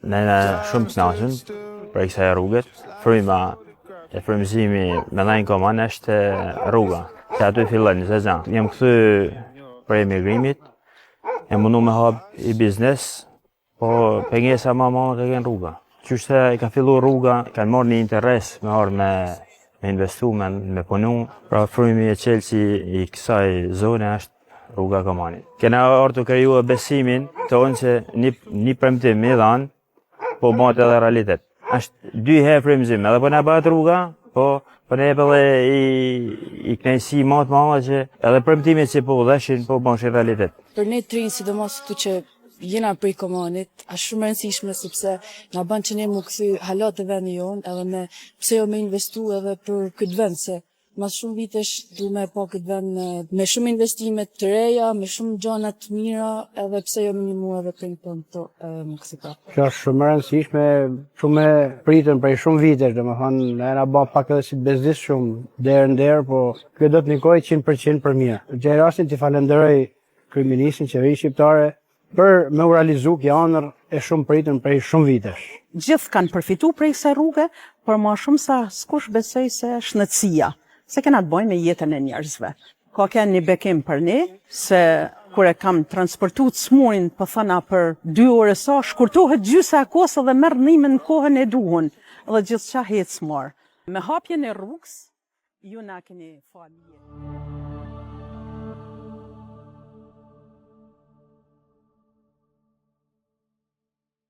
Ne shumë të kënaqur për kësaj rrugët. Fryma e frymëzimi me 9 koman është rruga. Se aty fillon zeza. Jam kthy për emigrimit, e mundu me hap i biznes, po pengesa ma ka kënë rruga. Qyshte i ka fillu rruga, kanë marrë një interes me arë me investu, me punu. Pra frymi e qelësi i kësaj zone është rruga Komanit. Kena arë të kriju besimin tonë që një premtim i dhanë, po bëhet edhe realitet. Është 2 herë frymëzim, edhe po na bëhet rruga, po ne edhe i kënaqësi më të madhe që edhe premtimet që po dheshin po bëhen realitet. Për ne të rinj, sidomos këtu që jena prej Komanit, është shumë e rëndësishme sepse na bën që ne mu kthy hala të vendit jonë, edhe pse jo me investu edhe për këtë vend, se mas shumë vitesh du me pa këtë vend me shumë investime të reja, me shumë gjana të mira, edhe pse jo me një mua edhe për një të më kësi ka. Që është shumë rëndësishme, shumë e pritën prej shumë vitesh, domethënë ne na bë pak edhe si bezdis shumë derë në derë, po kjo do të nikoj 100% për mirë. Gjej rastin t'i falenderoj kryeministin, qeverinë shqiptare për me u realizu kjo ëndër e shumë pritën prej shumë vitesh. Gjithë kanë përfitu prej kësaj rruge, por më shumë sa s'kush besoj se shëndetësia, se kena të bëjmë me jetën e njerëzve. Ka kënë një bekim për ne, se kur e kam transportu të smurin, po thëna për 2 orë sa, shkurtohet gjysa e kohës dhe merr ndihmën në kohën e duhun, dhe gjithçka hecmor. Me hapjen e rrugës, ju na keni falë.